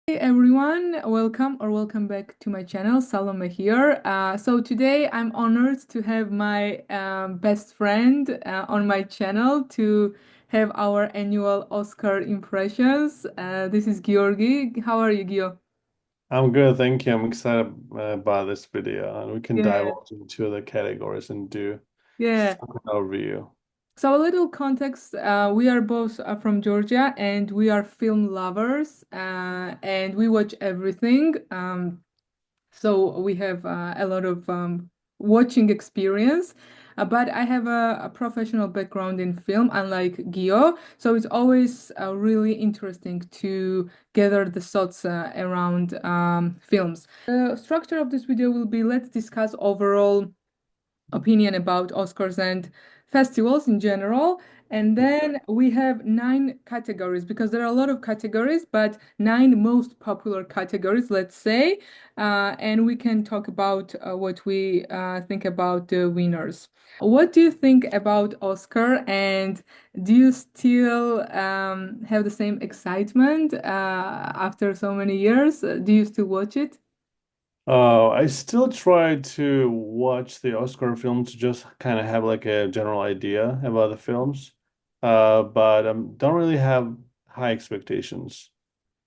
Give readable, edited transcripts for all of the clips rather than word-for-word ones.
Hey everyone, welcome back to my channel. Salome here. So today I'm honored to have my best friend on my channel to have our annual Oscar impressions. This is Georgi. How are you, Gio? I'm good, thank you. I'm excited about this video, and we can dive Yeah, into the categories and do yeah. some overview. So a little context, we are both from Georgia and we are film lovers and we watch everything. So we have a lot of watching experience. But I have a professional background in film, unlike Gio. So it's always really interesting to gather the thoughts around films. The structure of this video will be let's discuss overall opinion about Oscars and festivals in general. And then we have nine categories because there are a lot of categories, but nine most popular categories, let's say. And we can talk about what we think about the winners. What do you think about Oscar? And do you still have the same excitement after so many years? Do you still watch it? I still try to watch the Oscar films to just kind of have like a general idea about the films, but don't really have high expectations.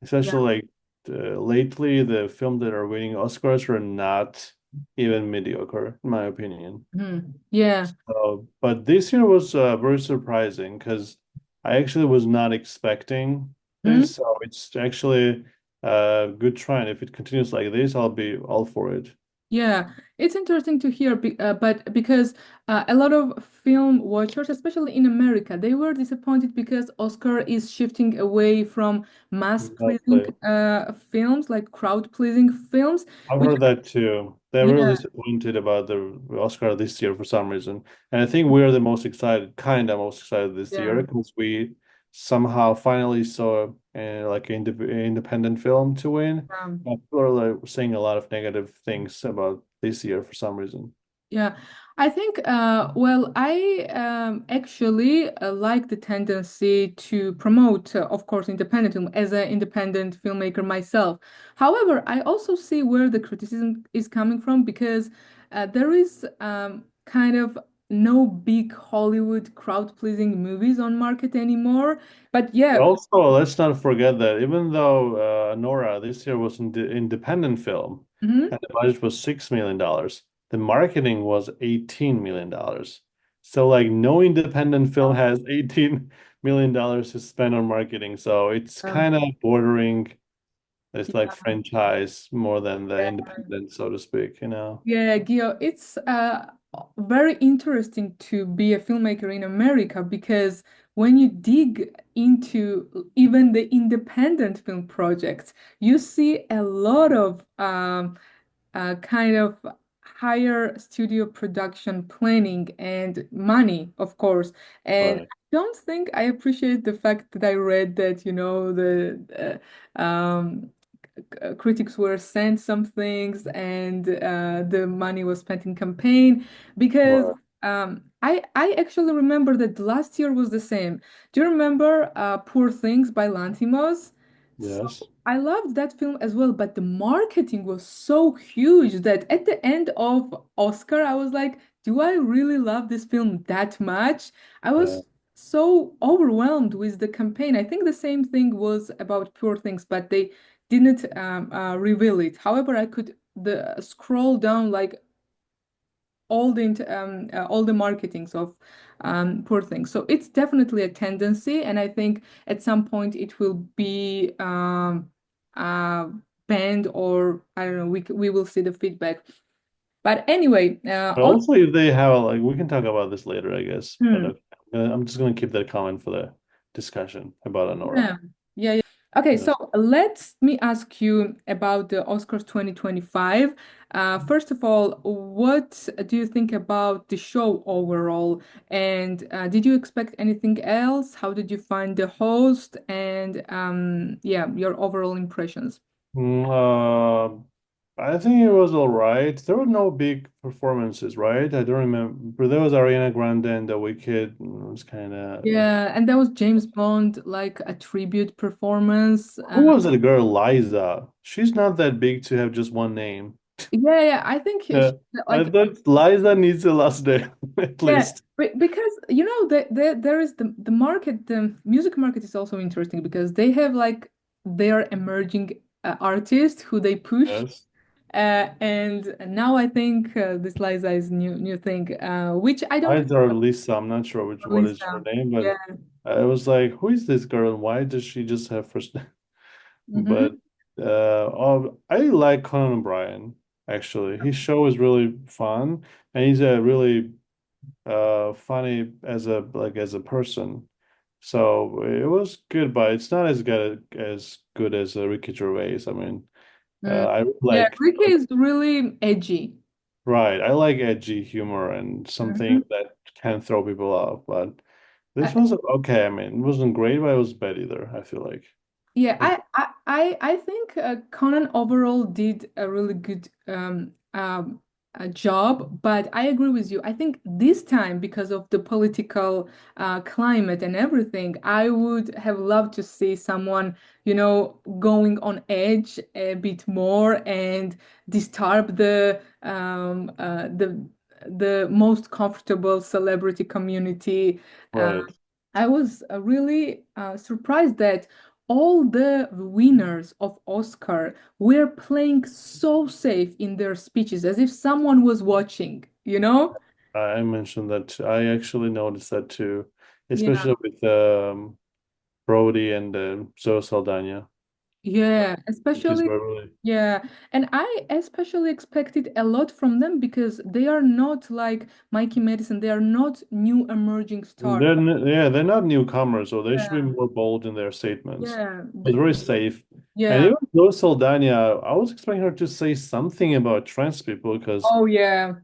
Yeah. Especially like lately, the films that are winning Oscars are not even mediocre, in my opinion. Yeah. But this year was very surprising because I actually was not expecting Mhm. this. So it's actually a good trend. If it continues like this, I'll be all for it. Yeah, it's interesting to hear, but because a lot of film watchers, especially in America, they were disappointed because Oscar is shifting away from mass-pleasing Exactly. films, like crowd-pleasing films, I've which, heard that too. They're really yeah, disappointed about the Oscar this year for some reason. And I think we're the most excited, kind of most excited this yeah. year because we somehow finally saw like an independent film to win. um, People are like saying a lot of negative things about this year for some reason. Yeah, I think, well, I actually like the tendency to promote, of course, independent film as an independent filmmaker myself. However, I also see where the criticism is coming from because there is kind of no big Hollywood crowd-pleasing movies on market anymore. But But yeah, also, let's not forget that even though Nora this year was an independent film mhm. and the budget was $6 million, the marketing was $18 million. So, like, no independent film has $18 million to spend on marketing. So it's Um, kind of bordering it's like yeah. franchise more than the independent, so to speak, you know? Yeah, Gio, it's very interesting to be a filmmaker in America because when you dig into even the independent film projects, you see a lot of kind of higher studio production planning and money, of course. And Right. I don't think I appreciate the fact that I read that, critics were sent some things and the money was spent in campaign because Right. I actually remember that last year was the same. Do you remember Poor Things by Lanthimos? So Yes. I loved that film as well, but the marketing was so huge that at the end of Oscar, I was like, do I really love this film that much? I Yeah. was so overwhelmed with the campaign. I think the same thing was about Poor Things, but they didn't reveal it. However, I could the scroll down like all the marketings of Poor Things. So it's definitely a tendency, and I think at some point it will be uh, banned, or I don't know. We will see the feedback. But anyway, But also, if they have like, we can talk about this later, I guess. But hmm. okay. I'm just gonna keep that comment for the discussion about Anora. Yeah, yeah, yeah. Okay, so Yes. let me ask you about the Oscars 2025. First of all, what do you think about the show overall? And did you expect anything else? How did you find the host? And yeah, your overall impressions. Mm, I think it was all right. There were no big performances, right? I don't remember. There was Ariana Grande and The Wicked. It was kind of. Yeah, and there was James Bond, like a tribute performance. Who was that girl, Liza? She's not that big to have just one name. Yeah, yeah, I think Uh, I like thought Liza needs a last name at yeah, least. because you know there is the market, the music market is also interesting because they have like their emerging artists who they push. Yes. And now I think this Liza is new thing, which I don't Liza or Lisa, I'm not sure which what is her Lisa. name, but Yeah. I was like, who is this girl and why does she just have first name? But Hmm. I like Conan O'Brien actually. His show is really fun and he's a really funny as a person. So it was good, but it's not as good as Ricky Gervais. I mean, Mm. I Yeah, like Ricky is really edgy. right. I like edgy humor and something Mhm. that can throw people off. But this was okay. I mean, it wasn't great, but it was bad either. I feel like. Yeah, Like, I think Conan overall did a really good job, but I agree with you. I think this time, because of the political climate and everything, I would have loved to see someone, going on edge a bit more and disturb the most comfortable celebrity community. Uh, right. I was really surprised that all the winners of Oscar were playing so safe in their speeches, as if someone was watching, you know? I mentioned that I actually noticed that too, Yeah. especially with Brody and Zoe Saldana. Yeah, Speeches especially, were really yeah. And I especially expected a lot from them because they are not like Mikey Madison, they are not new emerging stars. they're not newcomers, so they should be Yeah, more bold in their statements. yeah, It was very safe. And yeah. even Zoe Saldana, I was expecting her to say something about trans people because Oh, yeah.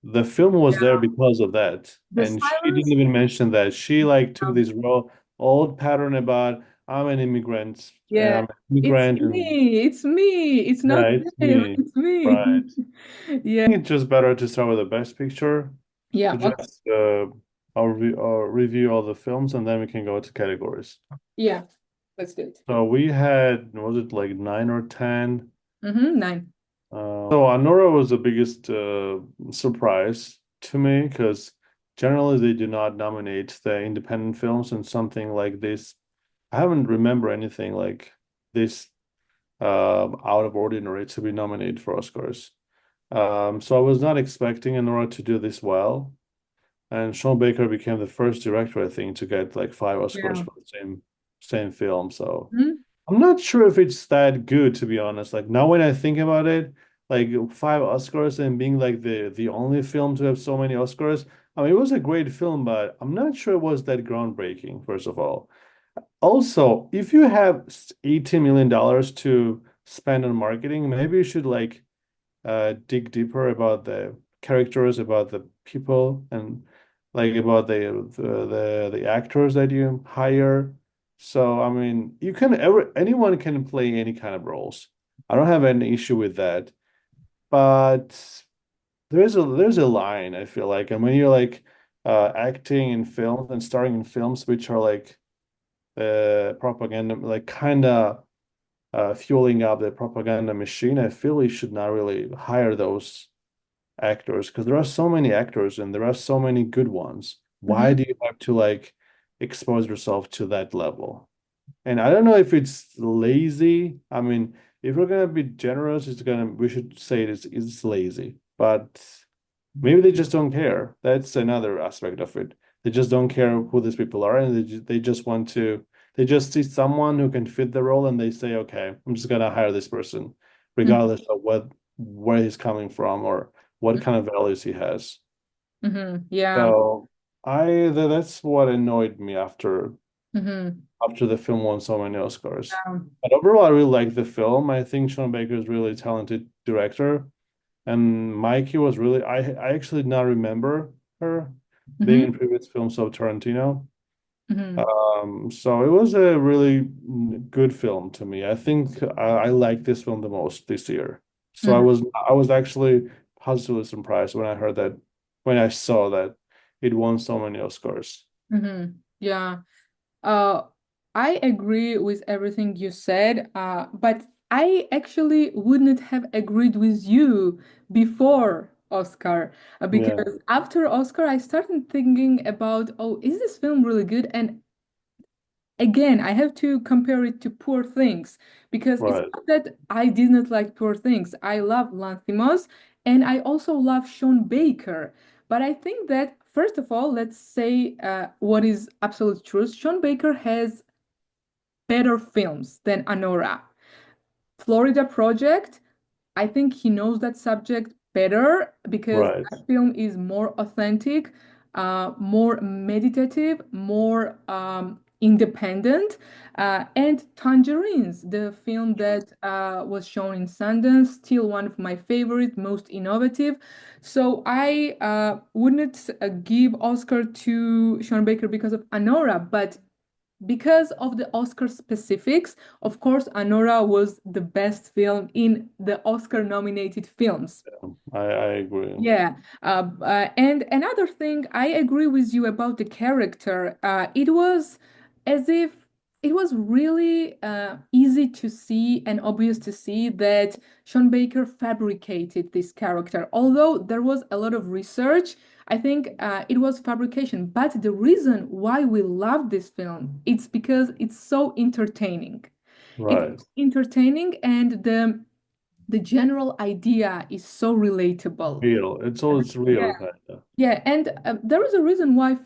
the film was there Yeah. because of that. The And she didn't silence. even mention that. She like took um, this real old pattern about I'm an immigrant and Yeah, I'm an it's immigrant and me. It's me. It's not yeah, it's them. me. It's me. Right. Yeah. I think it's just better to start with the best picture Yeah. to Okay. just I'll review all the films and then we can go to categories. Yeah. Let's do it. So we had, was it like nine or 10? Nine. So Anora was the biggest surprise to me because generally they do not nominate the independent films and something like this. I haven't remember anything like this out of ordinary to be nominated for Oscars. So I was not expecting Anora to do this well. And Sean Baker became the first director, I think, to get like five Oscars Yeah. for the same film. So Mhm. I'm not sure if it's that good, to be honest. Like now when I think about it, like five Oscars and being like the only film to have so many Oscars. I mean, it was a great film, but I'm not sure it was that groundbreaking, first of all. Also, if you have $18 million to spend on marketing, maybe you should like dig deeper about the characters, about the people, and like about the actors that you hire. So I mean, anyone can play any kind of roles. I don't have any issue with that, but there's a line I feel like, and when you're like acting in films and starring in films which are like propaganda, like kind of fueling up the propaganda machine, I feel you should not really hire those actors because there are so many actors and there are so many good ones. Why Mhm. do you have to like expose yourself to that level? And I don't know if it's lazy. I mean, if we're gonna be generous, we should say it's lazy. But maybe they just don't care. That's another aspect of it. They just don't care who these people are, and they just want to. They just see someone who can fit the role, and they say, "Okay, I'm just gonna hire this person, regardless of where he's coming from or what kind of values he has." Yeah. So that's what annoyed me Hmm. after the film won so many Oscars. But overall, I really like the film. I think Sean Baker is really talented director. And Mikey was really I actually did not remember her being Hmm. in previous films of Tarantino. Hmm. So it was a really good film to me. I think I like this film the most this year. So I was actually positively surprised when I heard that when I saw that it won so many Oscars. Mm-hmm. Yeah. Uh, I agree with everything you said, but I actually wouldn't have agreed with you before Oscar, Yeah, because after Oscar, I started thinking about, oh, is this film really good? And again, I have to compare it to Poor Things because it's right, not that I did not like Poor Things. I love Lanthimos and I also love Sean Baker. But I think that, first of all, let's say what is absolute truth. Sean Baker has better films than Anora. Florida Project, I think he knows that subject better because right. that film is more authentic, more meditative, more independent. And Tangerines, the film that was shown in Sundance, still one of my favorite, most innovative. So I wouldn't give Oscar to Sean Baker because of Anora, but because of the Oscar specifics, of course, Anora was the best film in the Oscar nominated films. I agree. Yeah, and another thing, I agree with you about the character. It was as if it was really easy to see and obvious to see that Sean Baker fabricated this character. Although there was a lot of research, I think it was fabrication. But the reason why we love this film, it's because it's so entertaining. It's Right. entertaining, and the general idea is so relatable. Real. It's real Yeah, kind of. yeah, and there is a reason why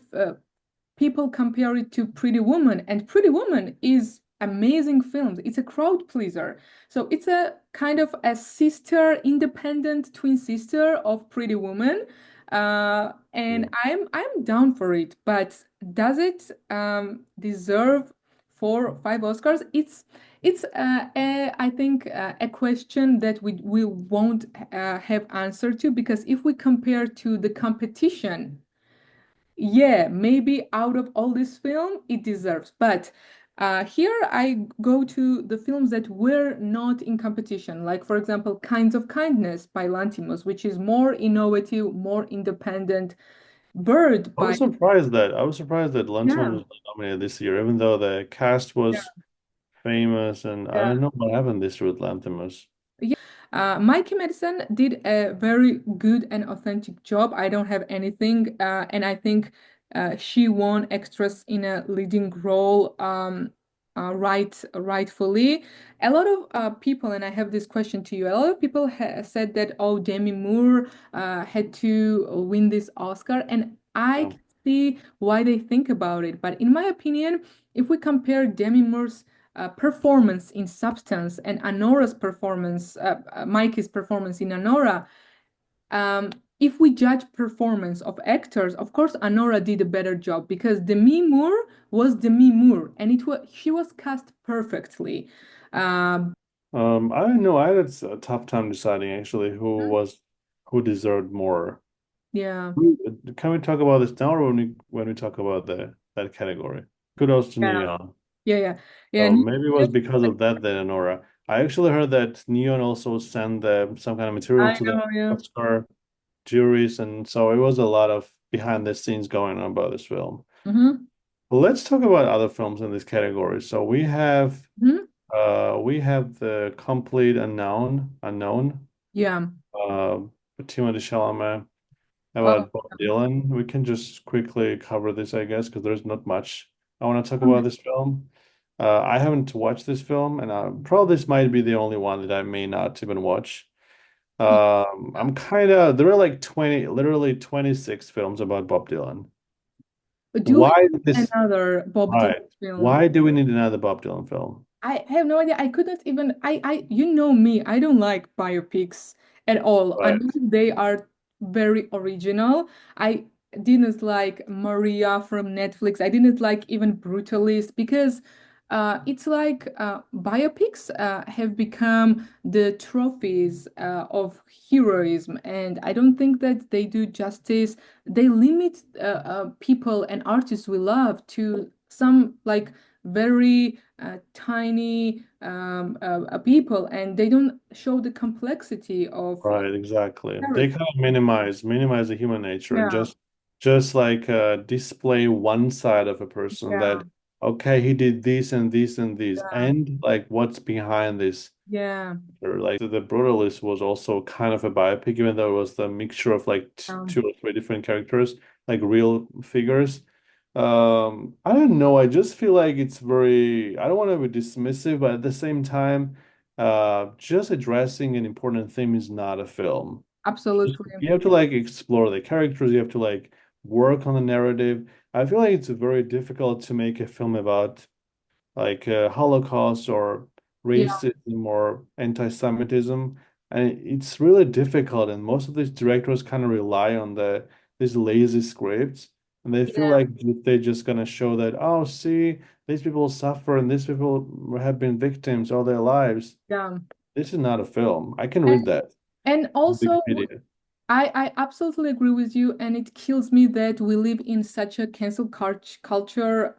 people compare it to Pretty Woman, and Pretty Woman is amazing film. It's a crowd pleaser, so it's a kind of a sister, independent twin sister of Pretty Woman, and Yeah. I'm down for it. But does it deserve 4 or 5 Oscars? It's I think a question that we won't have answer to because if we compare to the competition, yeah, maybe out of all this film, it deserves. But here I go to the films that were not in competition, like for example, Kinds of Kindness by Lantimos, which is more innovative, more independent. Bird by I was surprised that Lanthimos yeah. was not nominated this year, even though the cast was famous and I Yeah. don't know what happened this year with Lanthimos. Yeah, Mikey Madison did a very good and authentic job. I don't have anything, and I think she won extras in a leading role, rightfully. A lot of people, and I have this question to you. A lot of people ha said that oh, Demi Moore had to win this Oscar, and I Yeah. can see why they think about it. But in my opinion, if we compare Demi Moore's performance in Substance and Anora's performance, Mikey's performance in Anora, um, if we judge performance of actors, of course Anora did a better job because Demi Moore was Demi Moore, and it was she was cast perfectly. Um, I don't know. I had a tough time deciding actually who deserved more. yeah, Can we talk about this now or when we talk about the that category? Kudos to yeah, Neon. yeah, yeah. Oh, maybe it was because of that then, Nora. I actually heard that Neon also sent some kind of material I to the know, yeah. Oscar juries, and so it was a lot of behind the scenes going on about this film. Hmm. But let's talk about other films in this category. So Hmm. we have the Complete Unknown, Yeah. uh, with Timothée Chalamet Oh, about Bob Dylan. We can just quickly cover this, I guess, because there's not much I want to talk about this film. I haven't watched this film, and probably this might be the only one that I may not even watch. yeah. I'm kind of there are like 20, literally 26 films about Bob Dylan. Do we Why have this? another Bob Dylan Right. film? Why do we need another Bob Dylan film? I have no idea. I couldn't even you know me, I don't like biopics at all Right. unless they are very original. I didn't like Maria from Netflix. I didn't like even Brutalist because it's like biopics have become the trophies of heroism, and I don't think that they do justice. They limit people and artists we love to some like very tiny people, and they don't show the complexity of Right, exactly. They character. kind of minimize the human nature and Yeah, just like display one side of a person yeah, that okay, he did this and this and this, yeah, and like what's behind this. yeah, Or like the Brutalist was also kind of a biopic, even though it was the mixture of like um, two or three different characters, like real figures. I don't know. I just feel like it's very, I don't want to be dismissive, but at the same time, just addressing an important theme is not a film. absolutely. You have to like explore the characters, you have to like work on the narrative. I feel like it's very difficult to make a film about like Holocaust or Yeah, racism or anti-Semitism. And it's really difficult. And most of these directors kind of rely on these lazy scripts. And they feel yeah, like they're just gonna show that, oh, see, these people suffer and these people have been victims all their lives. yeah. This is not a film. I can And, read that and on also, Wikipedia. I absolutely agree with you, and it kills me that we live in such a cancel culture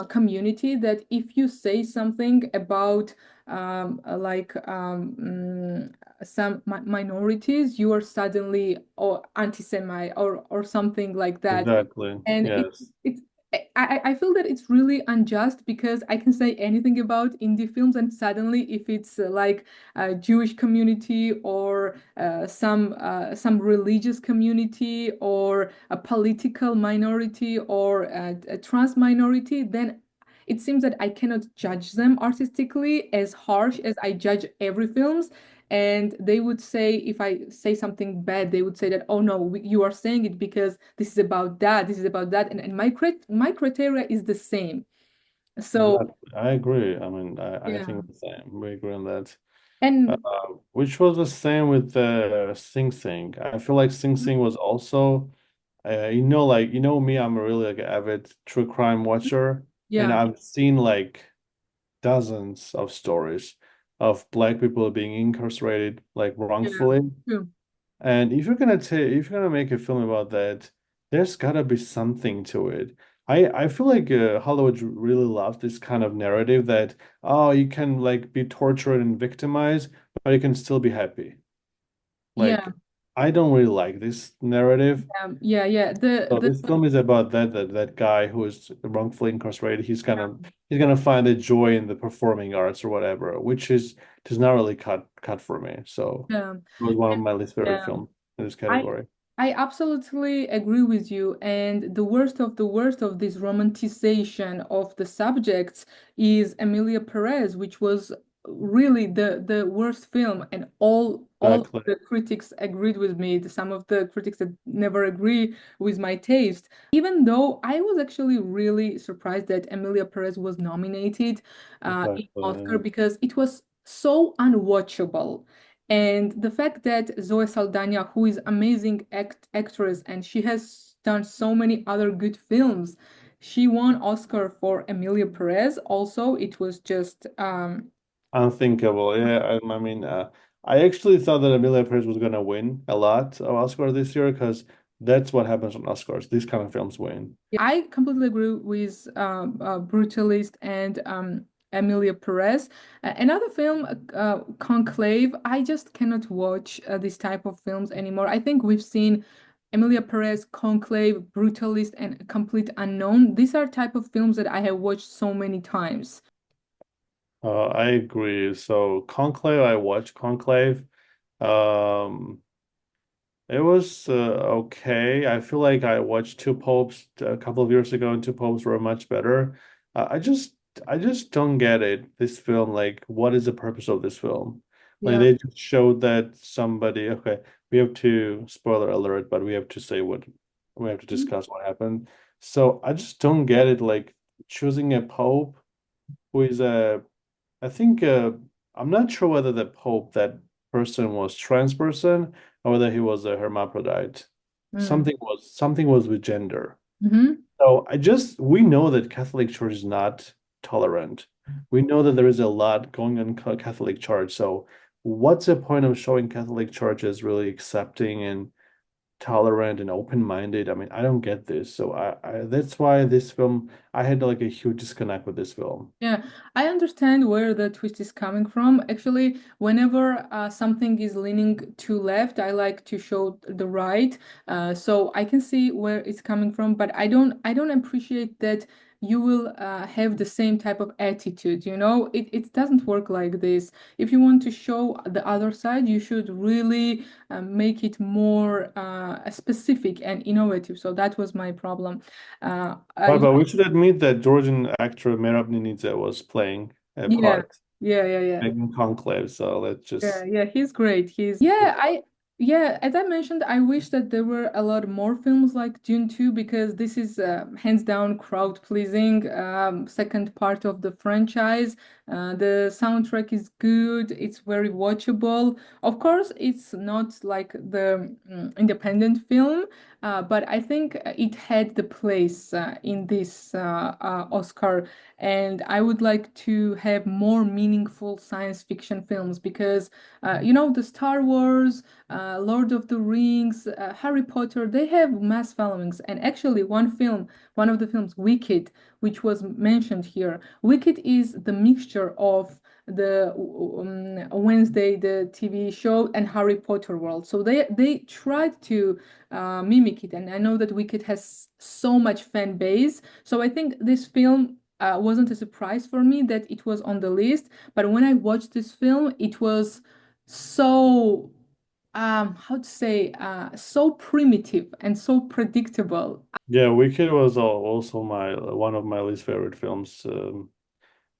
community that if you say something about some minorities, you are suddenly or anti-Semite or something like that. Exactly. And Yes. it's I feel that it's really unjust because I can say anything about indie films, and suddenly if it's like a Jewish community or some religious community or a political minority or a trans minority, then it seems that I cannot judge them artistically as harsh as I judge every films. And they would say, if I say something bad, they would say that, oh no, you are saying it because this is about that, this is about that. And my criteria is the same. So, Exactly. I agree. I mean, I yeah. think the same. We agree on that. And Which was the same with Sing Sing. I feel like Sing Sing was also, like me, I'm a really like avid true crime watcher, and yeah, I've seen like dozens of stories of black people being incarcerated like yeah, wrongfully. true. And if you're gonna make a film about that, there's gotta be something to it. I feel like Hollywood really loves this kind of narrative that oh you can like be tortured and victimized, but you can still be happy. Like Yeah, I don't really like this narrative. yeah, yeah. So this film is about that guy who is wrongfully incarcerated. He's gonna find a joy in the performing arts or whatever, which is does not really cut for me. So Um, it was one of my least favorite yeah, films in this I category. I absolutely agree with you. And the worst of this romanticization of the subjects is Emilia Perez, which was really the worst film. And all Exactly. the critics agreed with me. Some of the critics that never agree with my taste. Even though I was actually really surprised that Emilia Perez was nominated in Exactly. Oscar Yeah. because it was so unwatchable. And the fact that Zoe Saldana, who is amazing actress and she has done so many other good films, she won Oscar for Emilia Perez. Also, it was just Unthinkable. Yeah. I mean, I actually thought that Emilia Perez was gonna win a lot of Oscars this year because that's what happens on Oscars. These kind of films win. I completely agree with Brutalist and Emilia Perez. Another film, Conclave, I just cannot watch this type of films anymore. I think we've seen Emilia Perez, Conclave, Brutalist, and Complete Unknown. These are type of films that I have watched so many times. I agree. So Conclave, I watched Conclave. Um, it was okay. I feel like I watched Two Popes a couple of years ago, and Two Popes were much better. I just don't get it. This film, like, what is the purpose of this film? Like, Yeah. they just showed that somebody. Okay, we have to spoiler alert, but we have to say what we have to discuss what happened. So I just don't get it. Like choosing a pope who is a I think I'm not sure whether the Pope, that person was trans person or whether he was a hermaphrodite. Mm. Something was with gender. Hmm. So we know that Catholic Church is not tolerant. We know that there is a lot going on in Catholic Church. So what's the point of showing Catholic Church as really accepting and tolerant and open-minded. I mean, I don't get this. So I that's why this film, I had like a huge disconnect with this film. Yeah, I understand where the twist is coming from. Actually, whenever something is leaning to left, I like to show the right, so I can see where it's coming from. But I don't appreciate that you will have the same type of attitude. You know, it doesn't work like this. If you want to show the other side, you should really make it more specific and innovative. So that was my problem. But we should admit that Georgian actor Merab Ninidze was playing a Yeah, part yeah. in Conclave. So let's Yeah, just yeah, he's great. Yeah, as I mentioned, I wish that there were a lot more films like Dune 2 because this is hands down crowd pleasing second part of the franchise. The soundtrack is good, it's very watchable. Of course, it's not like the independent film, but I think it had the place in this Oscar, and I would like to have more meaningful science fiction films because the Star Wars, Lord of the Rings, Harry Potter, they have mass followings. And actually, one of the films, Wicked, which was mentioned here, Wicked is the mixture of the Wednesday, the TV show, and Harry Potter world. So they tried to mimic it, and I know that Wicked has so much fan base. So I think this film wasn't a surprise for me that it was on the list. But when I watched this film, it was so how to say so primitive and so predictable. yeah, Wicked was also my one of my least favorite films.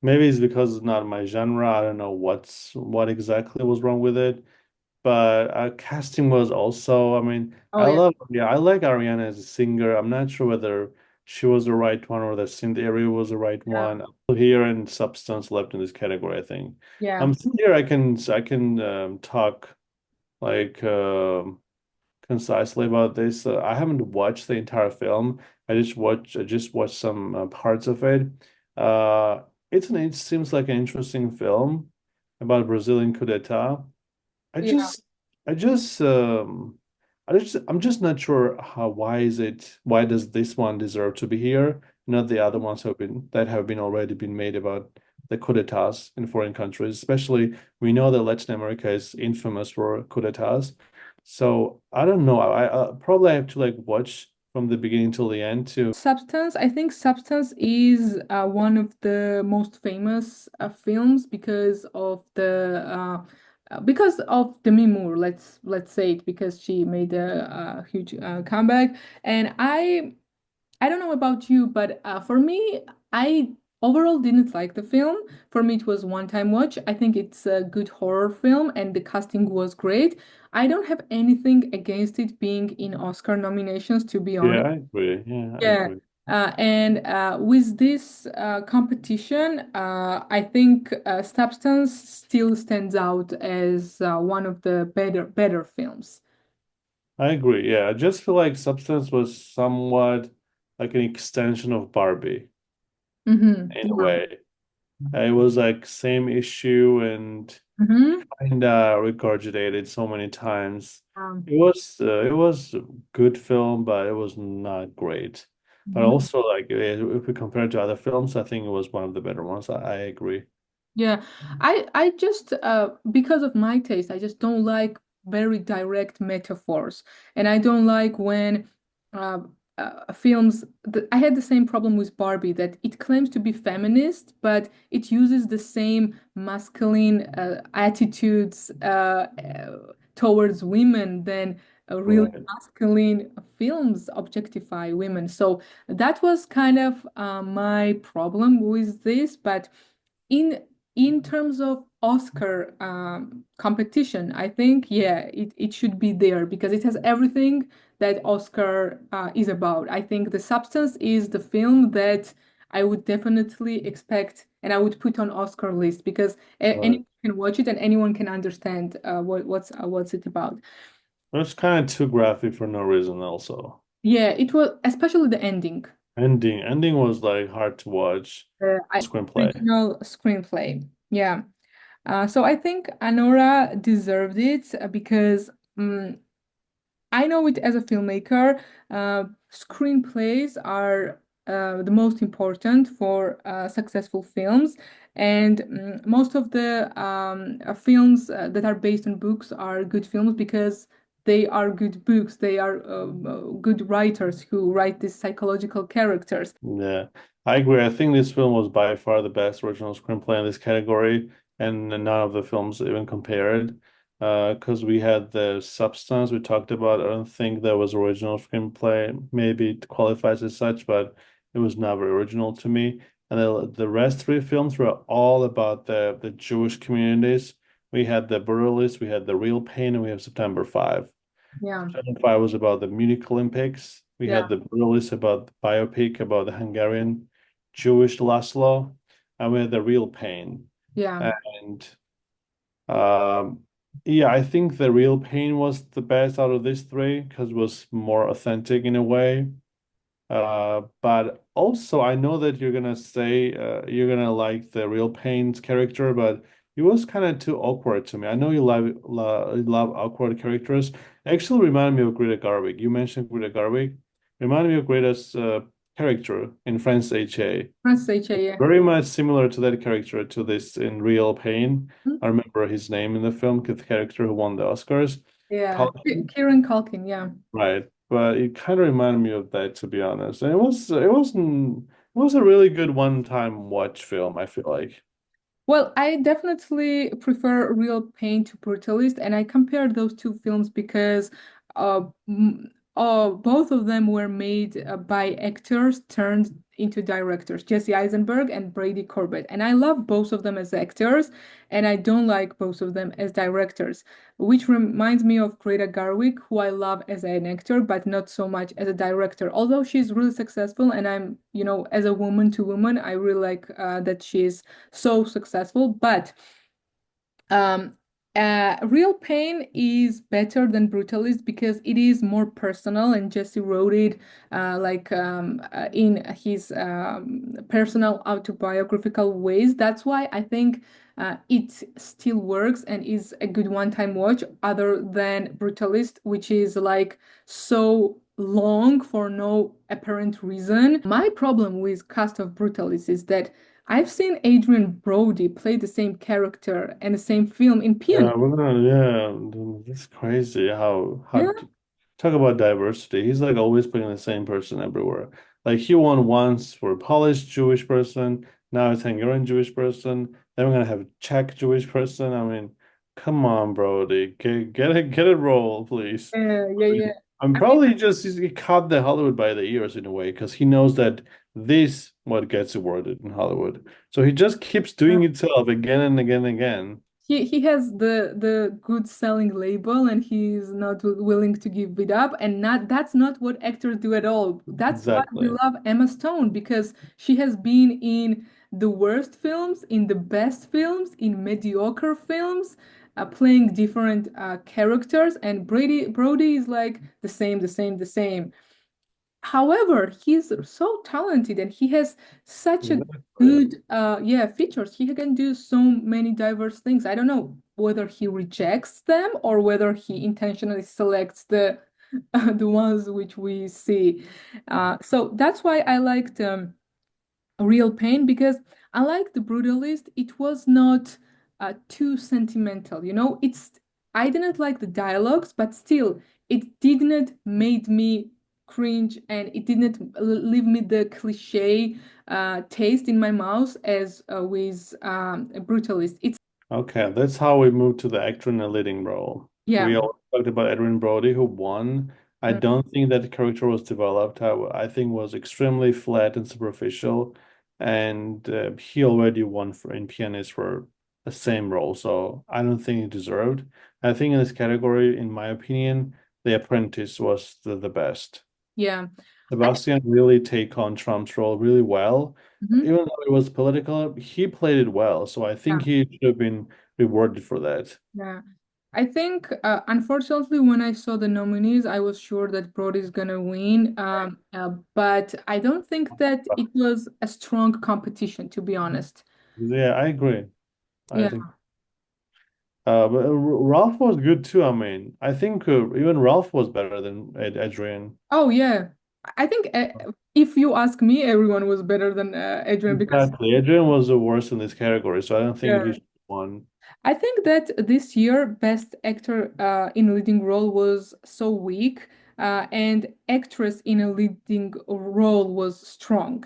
Maybe it's because it's not my genre. I don't know what exactly was wrong with it. But casting was also, I mean, Oh yeah, I like Ariana as a singer. I'm not sure whether she was the right one or the synth area was the right yeah, one. Here and Substance left in this category, I think. yeah. Here I can talk like concisely about this. I haven't watched the entire film. I just watched some parts of it. Uh, it seems like an interesting film about Brazilian coup d'etat. I Yeah. just, I just, I'm just not sure why does this one deserve to be here, not the other ones have been already been made about the coup d'etats in foreign countries, especially we know that Latin America is infamous for coup d'etats. So I don't know. I probably have to like watch from the beginning till the end to, Substance, I think Substance is one of the most famous films because of Demi Moore. Let's say it because she made a huge comeback, and I don't know about you, but for me, I overall didn't like the film. For me, it was one-time watch. I think it's a good horror film, and the casting was great. I don't have anything against it being in Oscar nominations, to be yeah, honest. I agree. Yeah, I Yeah. agree. And with this competition, I think Substance still stands out as one of the better films. I agree. Yeah, I just feel like Substance was somewhat like an extension of Barbie in a Yeah. way. It was like same issue and Hmm. kind of regurgitated so many times. It was a good film, but it was not great. But also, like if we compare it to other films, I think it was one of the better ones. I agree. Yeah, I just because of my taste, I just don't like very direct metaphors, and I don't like when uh, films. I had the same problem with Barbie that it claims to be feminist, but it uses the same masculine attitudes towards women than really Right. masculine films objectify women. So that was kind of my problem with this, but in in terms of Oscar competition, I think yeah, it should be there because it has everything that Oscar is about. I think The Substance is the film that I would definitely expect and I would put on Oscar list because Right. anyone can watch it and anyone can understand what's it about. It was kind of too graphic for no reason, also. Yeah, it was especially the ending. Ending was like hard to watch. Screenplay. Original screenplay. Yeah. So I think Anora deserved it because um, I know it as a filmmaker. Screenplays are the most important for successful films, and most of the films that are based on books are good films because they are good books. They are good writers who write these psychological characters. Yeah, I agree. I think this film was by far the best original screenplay in this category, and none of the films even compared. Because we had the substance we talked about. I don't think there was original screenplay. Maybe it qualifies as such, but it was never original to me. And the rest three films were all about the Jewish communities. We had the Brutalist, we had the Real Pain, and we have September 5. Yeah, Channel 5 was about the Munich Olympics. We yeah, had the Brutalist about the biopic about the Hungarian Jewish Laszlo, and we had the Real Pain. yeah. And um, yeah, I think the Real Pain was the best out of these three because it was more authentic in a way. But also, I know that you're gonna say you're gonna like the Real Pain's character, but he was kind of too awkward to me. I know you love awkward characters. Actually, reminded me of Greta Garwig. You mentioned Greta Garwig. Reminded me of Greta's character in Friends HA. Let's say, yeah. Very much similar to that character to this in Real Pain. I remember his name in the film, the character who won the Oscars. Yeah, Culkin. Kieran Culkin, yeah. Right. But it kind of reminded me of that, to be honest. And it was a really good one-time watch film, I feel like. Well, I definitely prefer Real Pain to Brutalist, and I compared those two films because uh, m- both of them were made by actors turned into directors, Jesse Eisenberg and Brady Corbett. And I love both of them as actors, and I don't like both of them as directors, which reminds me of Greta Garwig, who I love as an actor, but not so much as a director. Although she's really successful, and as a woman to woman, I really like that she's so successful. But um, Real Pain is better than Brutalist because it is more personal, and Jesse wrote it in his personal autobiographical ways. That's why I think it still works and is a good one-time watch, other than Brutalist, which is like so long for no apparent reason. My problem with Cast of Brutalist is that I've seen Adrian Brody play the same character and the same film in Pianist. It's crazy Yeah, talk about diversity. He's like always playing the same person everywhere. Like he won once for a Polish Jewish person, now it's Hungarian Jewish person. Then we're gonna have a Czech Jewish person. I mean, come on, Brody, get a role, please. yeah, yeah, yeah. I'm I mean, probably just he caught the Hollywood by the ears in a way because he knows that this what gets awarded in Hollywood. So he just keeps doing itself again and again and again. he has the good selling label and he's not willing to give it up, and not that's not what actors do at all. That's why we Exactly. love Emma Stone, because she has been in the worst films, in the best films, in mediocre films, playing different characters, and Brody is like the same, the same, the same. However, he's so talented and he has such a Exactly. good features. He can do so many diverse things. I don't know whether he rejects them or whether he intentionally selects the ones which we see. So that's why I liked Real Pain, because unlike The Brutalist, it was not too sentimental. I didn't like the dialogues, but still, it didn't made me cringe, and it didn't leave me the cliche taste in my mouth as with Brutalist. It's Okay, that's how we move to the actor in a leading role. yeah. We all talked about Adrian Brody, who won. I Mm. don't think that the character was developed. I think was extremely flat and superficial, and he already won for in Pianist for the same role, so I don't think he deserved. I think in this category, in my opinion, The Apprentice was the best. Yeah. I, Sebastian really take on Trump's role really well. mhm. Even though it was political, he played it well. So I think he should have been rewarded for that. Yeah. I think, unfortunately, when I saw the nominees, I was sure that Brody's gonna win. But I don't think that it was a strong competition, to be honest. Yeah, I agree. I Yeah. think But Ralph was good too. I mean, I think even Ralph was better than Adrian. Oh yeah, I think if you ask me, everyone was better than Adrian because Exactly. Adrian was the worst in this category, so I don't think he yeah. should have won. I think that this year Best Actor in Leading Role was so weak, and Actress in a Leading Role was strong.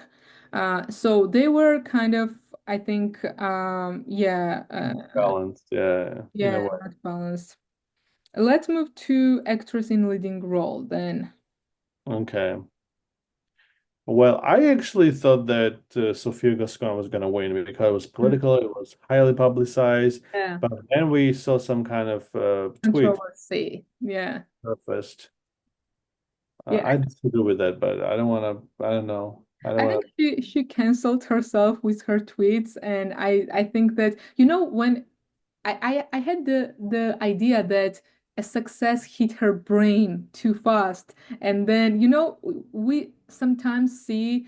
So they were kind of, I think, Balanced, yeah, in a yeah, way. not balanced. Let's move to Actress in Leading Role then. Okay. Well, I actually thought that Sofia Gascon was going to win because it was Mm. political, it was highly publicized, Yeah, but then we saw some kind of tweet controversy. Yeah. surfaced. Yeah, I disagree with that, but I don't want to, I don't know. I don't I want think she canceled herself with her tweets, and I think that when I had the idea that a success hit her brain too fast, and then we sometimes see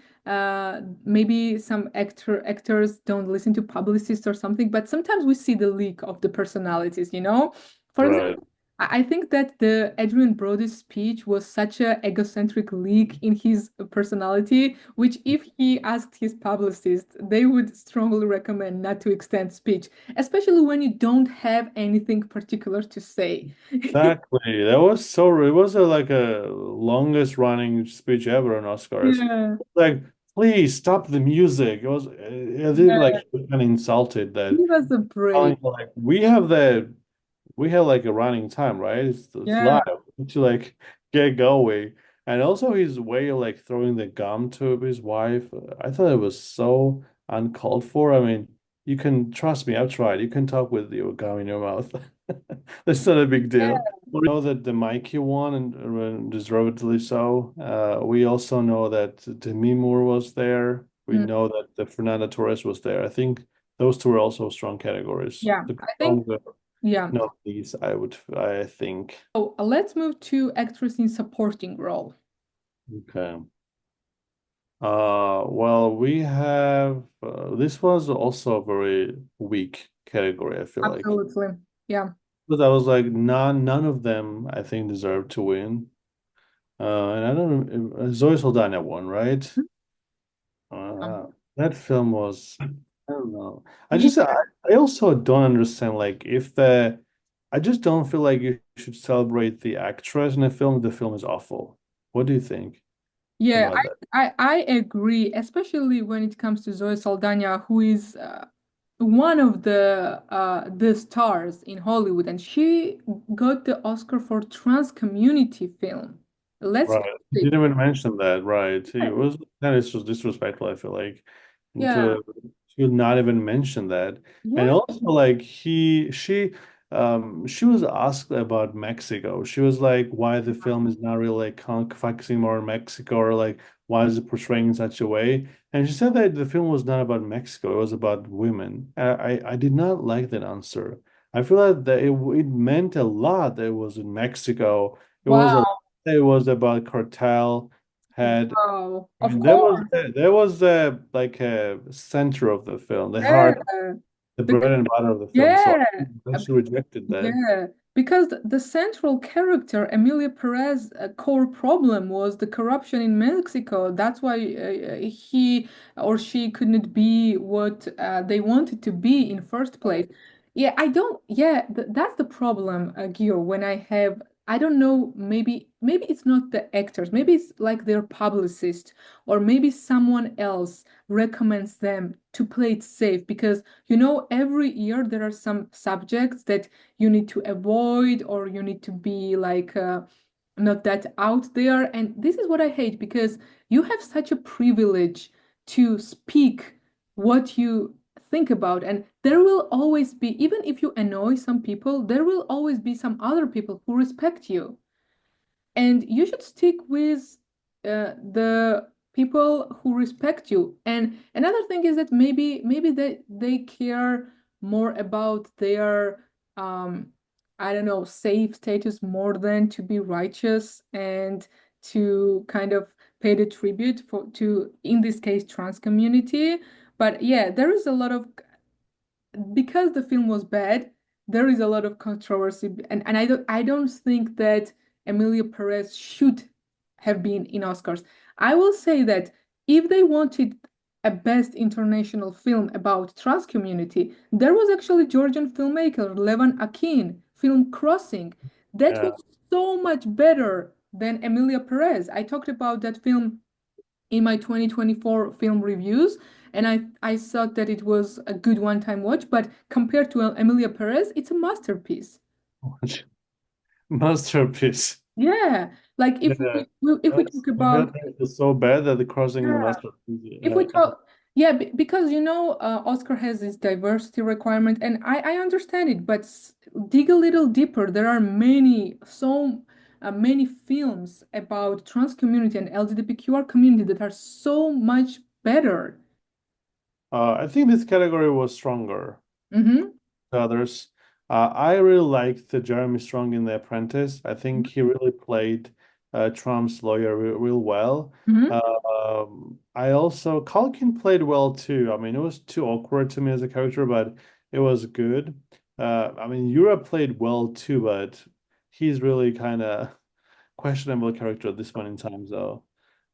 maybe some actors don't listen to publicists or something, but sometimes we see the leak of the personalities. For to. Right. example. I think that the Adrian Brody's speech was such a egocentric leak in his personality, which if he asked his publicist, they would strongly recommend not to extend speech, especially when you don't have anything particular to say. Exactly. That was so, it was like a longest running speech ever on Oscars. Yeah, Like, please stop the music. It was, I think like yeah, he was kind of insulted that give us a break. telling like we have like a running time, right? It's Yeah, live to like get going. And also his way of like throwing the gum to his wife, I thought it was so uncalled for. I mean, you can trust me, I've tried. You can talk with your gum in your mouth. That's not a big deal. We know that the Mikey won and deservedly so. We also know that Demi Moore was there. We mm, know that the Fernanda Torres was there. I think those two are also strong categories. yeah. The I think, stronger, yeah. no, these I think. Oh, let's move to actress in supporting role. Okay. Well, we have this was also a very weak category, I feel like. Absolutely. Yeah. But I was like, none of them I think deserve to win. And I don't know, Zoe Saldana won, right? Um, Uh, that film was, I don't know. yeah. I also don't understand, like, if I just don't feel like you should celebrate the actress in a film if the film is awful. What do you think Yeah, about that? I agree, especially when it comes to Zoe Saldana, who is one of the stars in Hollywood, and she got the Oscar for trans community film. Let's Right. face You it. didn't even mention that, right? It was kind of just disrespectful, I feel like, Yeah, to not even mention that. And yeah. also like she was asked about Mexico. She was like why the film is not really like focusing more on Mexico or like why is it portraying in such a way? And she said that the film was not about Mexico, it was about women. I did not like that answer. I feel like that it meant a lot that it was in Mexico. It was a Wow, it was about cartel had wow. I Of mean course. that was the like center of the film, the Yeah. heart, the bread Because and butter of the film. So yeah. I actually rejected that. Yeah, because the central character, Emilia Perez, core problem was the corruption in Mexico. That's why he or she couldn't be what they wanted to be in first place. Yeah, I don't. Yeah, that's the problem, Gio. When I don't know. Maybe it's not the actors. Maybe it's like their publicist, or maybe someone else recommends them to play it safe because every year there are some subjects that you need to avoid or you need to be like not that out there. And this is what I hate because you have such a privilege to speak what you think about. And there will always be, even if you annoy some people, there will always be some other people who respect you. And you should stick with the people who respect you. And another thing is that maybe they care more about their um I don't know, safe status more than to be righteous and to kind of pay the tribute for to in this case trans community. But yeah, there is a lot of because the film was bad, there is a lot of controversy, and I don't think that Emilia Perez should have been in Oscars. I will say that if they wanted a best international film about trans community, there was actually Georgian filmmaker Levan Akin film Crossing. That Yeah. was so much better than Emilia Perez. I talked about that film in my 2024 film reviews, and I thought that it was a good one-time watch, but compared to Emilia Perez, it's a masterpiece. Masterpiece. Yeah, like Yeah. if we That's talk about it's so bad that the crossing is a yeah, masterpiece. if we talk yeah, because Oscar has this diversity requirement, and I understand it, but dig a little deeper. There are many films about trans community and LGBTQR community that are so much better. I think this category was stronger Mm-hmm. than others. I really liked Jeremy Strong in The Apprentice. I think he really played Trump's lawyer real well. Mm-hmm. I also Culkin played well too. I mean, it was too awkward to me as a character, but it was good. I mean, Yura played well too, but he's really kind of questionable character at this point in time, though.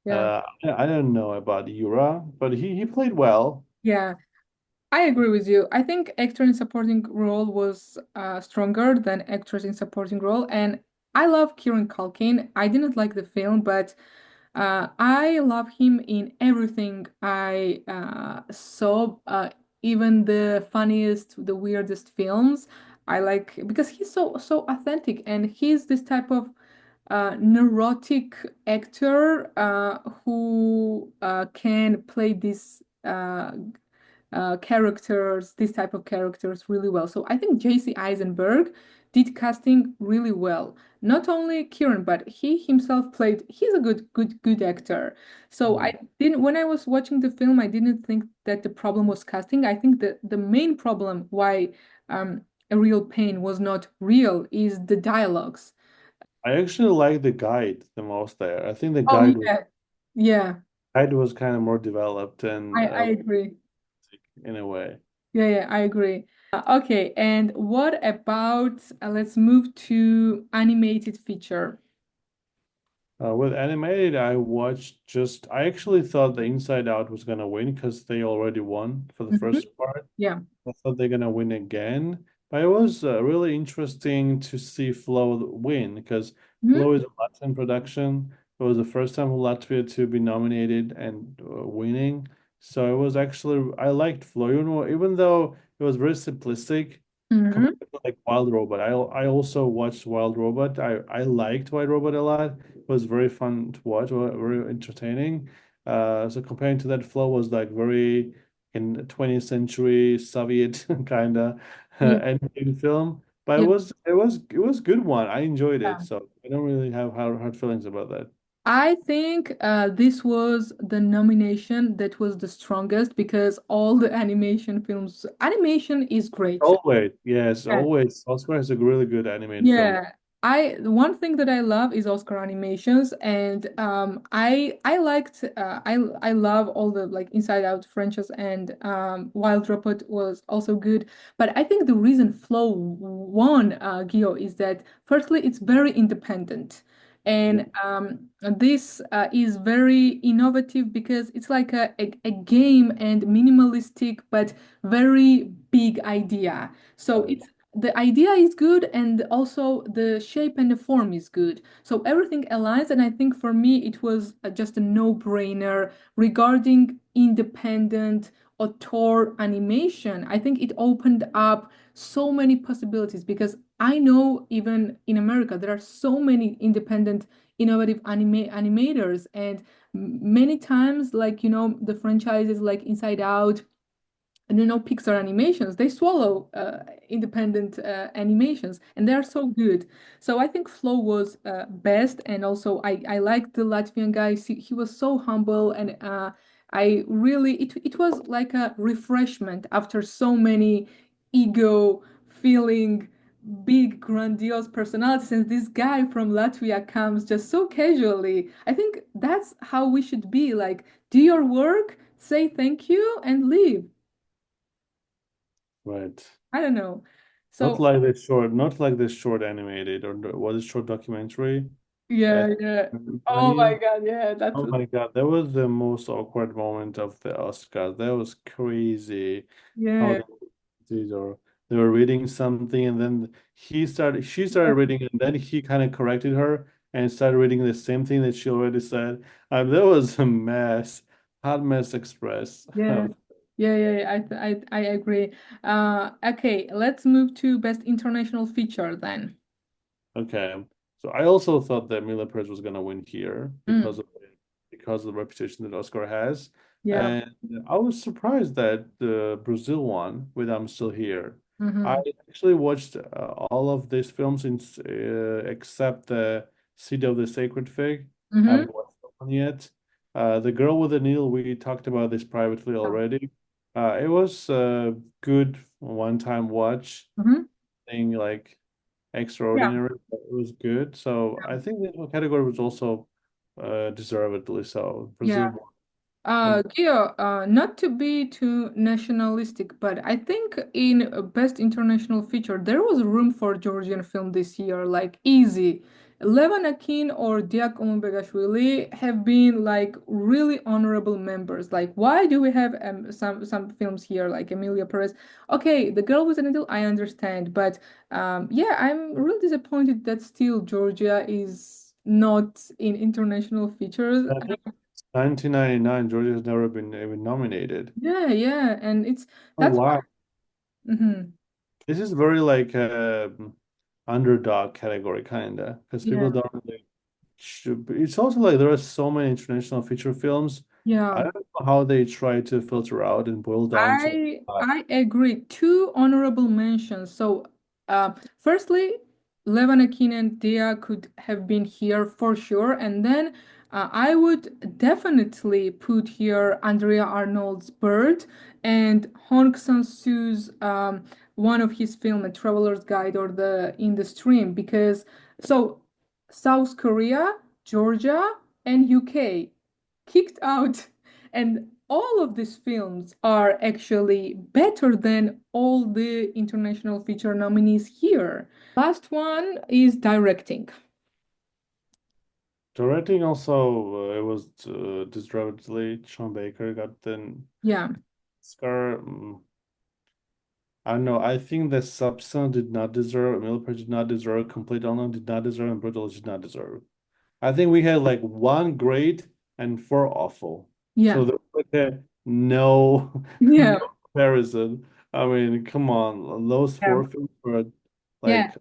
Yeah. I don't know about Yura, but he played well. Yeah. I agree with you. I think actor in supporting role was stronger than actress in supporting role, and I love Kieran Culkin. I didn't like the film, but I love him in everything I saw, even the funniest, the weirdest films. I like because he's so authentic, and he's this type of neurotic actor who can play this characters, this type of characters really well. So I think JC Eisenberg did casting really well. Not only Kieran, but he himself he's a good actor. So I didn't, when I was watching the film, I didn't think that the problem was casting. I think that the main problem why um, A Real Pain was not real is the dialogues. I actually like the guide the most there. I think the Oh yeah, yeah, guide was kind of more developed and I agree. in a way. Yeah, I agree. Okay, and what about let's move to animated feature. With animated, I actually thought the Inside Out was gonna win because they already won for the Mhm. first part. Yeah. I thought they're gonna win again, but it was really interesting to see Flow win because Mhm. Flow is a Latvian production. It was the first time for Latvia to be nominated and winning. So it was actually I liked Flow, even though it was very simplistic Mhm. compared to like Wild Robot. I also watched Wild Robot. I liked Wild Robot a lot. It was very fun to watch, very entertaining. So comparing to that, Flow was like very in 20th century Soviet kind of Yeah. animated film. But Yeah. it was good one. I enjoyed it, Yeah. so I don't really have hard feelings about that. I think this was the nomination that was the strongest because all the animation is great. Always, yes, Yeah. always. Oscar has a really good animated film. Yeah, one thing that I love is Oscar animations, and I liked I love all the like Inside Out franchise, and Wild Robot was also good. But I think the reason Flow won Gio is that firstly it's very independent, Yeah, and this is very innovative because it's like a game and minimalistic but very big idea. So right. it's the idea is good and also the shape and the form is good. So everything aligns, and I think for me it was just a no-brainer regarding independent auteur animation. I think it opened up so many possibilities because I know even in America there are so many independent innovative animators, and many times like the franchises like Inside Out and Pixar animations, they swallow independent animations, and they are so good. So I think Flow was best, and also I liked the Latvian guy. He was so humble, and I really it was like a refreshment after so many ego feeling big grandiose personalities, and this guy from Latvia comes just so casually. I think that's how we should be, like do your work, say thank you, and leave. Right. I don't know. Not So like this short, not like this short animated or was it short documentary? Uh, yeah, yeah. Oh my 2020. God, yeah, that Oh was my God, that was the most awkward moment of the Oscars. That was crazy. How yeah, they were reading something and then she started reading and then he kind of corrected her and started reading the same thing that she already said. That was a mess. Hot mess express. yeah, yeah. I agree. Okay, let's move to best international feature then. Okay. So I also thought that Mila Perez was gonna win here Mm, because of the reputation that Oscar has. yeah. And I was surprised that Brazil won with I'm Still Here. I Mm-hmm. actually watched all of these films except the City of the Sacred Fig. I Mm-hmm. haven't watched that one yet. The Girl with the Needle, we talked about this privately already. It was a good one-time watch Mm-hmm. thing, like Yeah. extraordinary, but it was good. So I think this category was also deservedly so. Yeah. Brazil won. Gio, not to be too nationalistic, but I think in Best International Feature, there was room for Georgian film this year, like easy. Levan Akin or Diak Begashvili have been like really honorable members. Like, why do we have some films here like Emilia Perez? Okay, The Girl with the Needle, I understand, but yeah, I'm really disappointed that still Georgia is not in international features. I think 1999, Georgia has never been even nominated. Yeah, yeah, and it's Oh that's wow, why. this is very like underdog category kinda because people Yeah, don't really. It's also like there are so many international feature films. I yeah. don't know how they try to filter out and boil down to. I agree. Two honorable mentions. So, firstly, Levan and Dia could have been here for sure, and then I would definitely put here Andrea Arnold's Bird and Hong Sang-soo's one of his film, A Traveler's Guide or the In the Stream, because so South Korea, Georgia, and UK kicked out. And all of these films are actually better than all the international feature nominees here. Last one is directing. Directing also, it was deservedly Sean Baker got the Yeah. Oscar. I don't know. I think that Substance did not deserve, Milford did not deserve, Complete Unknown did not deserve, and Brutal did not deserve. I think we had like one great and four awful. So Yeah. there was like no no Yeah. comparison. I mean, come on, those Yeah. four films were Yeah. like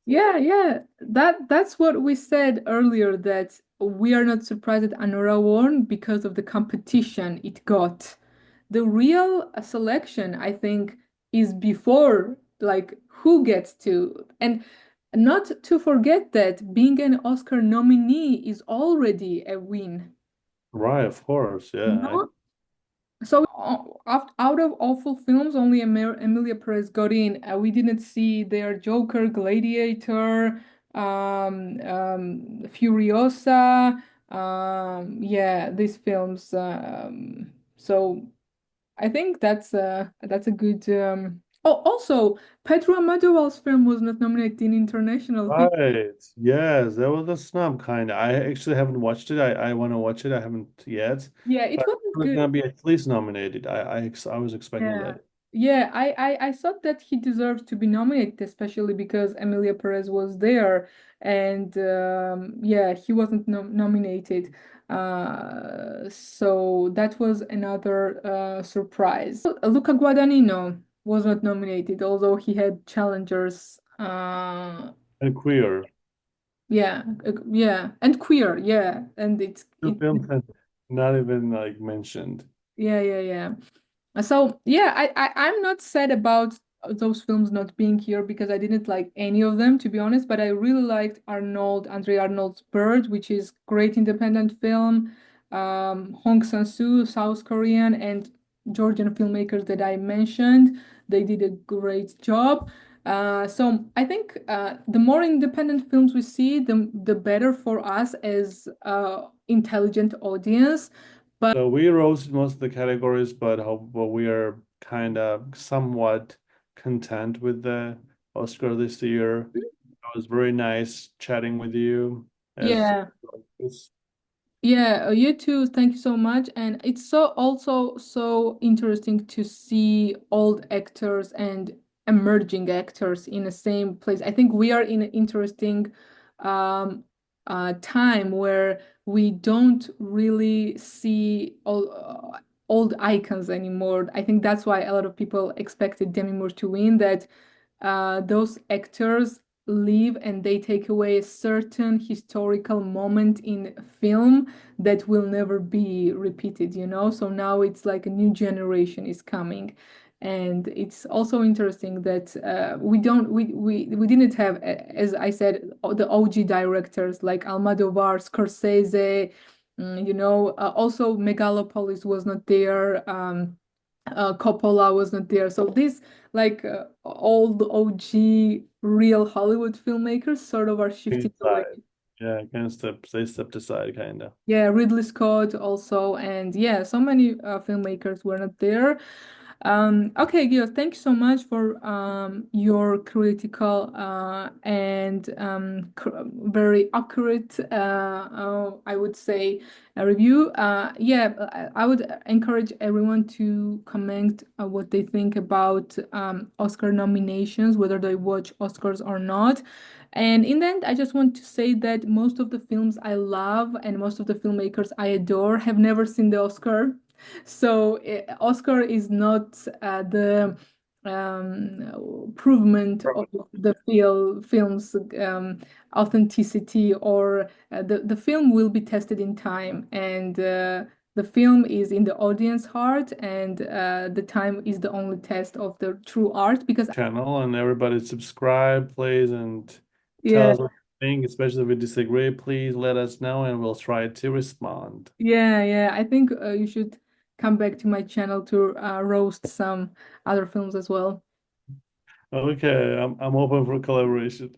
Yeah, yeah. That's what we said earlier that we are not surprised that Anora won because of the competition it got. The real selection, I think, is before like who gets to and not to forget that being an Oscar nominee is already a win. right, of course, yeah. No, so out of awful films, only Emilia Perez got in. We didn't see their Joker, Gladiator, Furiosa. Yeah, these films. So I think that's a good. Oh, also, Pedro Almodovar's film was not nominated in international feature. Right. Yes, that was a snub kind of. I actually haven't watched it. I want to watch it. I haven't yet, Yeah, it but wasn't it's good. gonna be at least nominated. I was expecting Yeah. that. Yeah, I thought that he deserved to be nominated, especially because Emilia Perez was there, and yeah, he wasn't nominated. So that was another surprise. Luca Guadagnino was not nominated, although he had challengers. And queer. Yeah, yeah, and queer, yeah, and Two films that not even like mentioned. yeah, yeah, yeah. So yeah, I'm not sad about those films not being here because I didn't like any of them to be honest, but I really liked Andre Arnold's Bird, which is great independent film. Hong Sang-soo, South Korean, and Georgian filmmakers that I mentioned, they did a great job. So I think the more independent films we see, the better for us as intelligent audience. So we rose in most of the categories, but we are kind of somewhat content with the Oscar this year. It was very nice chatting with you as Yeah. always. Yeah, you too. Thank you so much. And it's so also so interesting to see old actors and emerging actors in the same place. I think we are in an interesting um, time where we don't really see old icons anymore. I think that's why a lot of people expected Demi Moore to win, that those actors live and they take away a certain historical moment in film that will never be repeated, you know? So now it's like a new generation is coming. And it's also interesting that we didn't have, as I said, the OG directors like Almodovar, Scorsese, also Megalopolis was not there. Coppola was not there. So these like old OG real Hollywood filmmakers sort of are shifting away. Inside. Yeah, kind of they stepped aside kind of. Yeah, Ridley Scott also, and yeah, so many filmmakers were not there. Okay, Gil, thank you so much for your critical and very accurate, I would say, review. Yeah, I would encourage everyone to comment what they think about Oscar nominations, whether they watch Oscars or not. And in the end, I just want to say that most of the films I love and most of the filmmakers I adore have never seen the Oscar. So Oscar is not the provement of the film's authenticity, or the film will be tested in time, and the film is in the audience heart, and the time is the only test of the true art. Because Channel and everybody subscribe, please, and tell yeah, us what you think, especially if we disagree, please let us know and we'll try to respond. yeah, I think you should come back to my channel to roast some other films as well. Okay, I'm open for collaboration.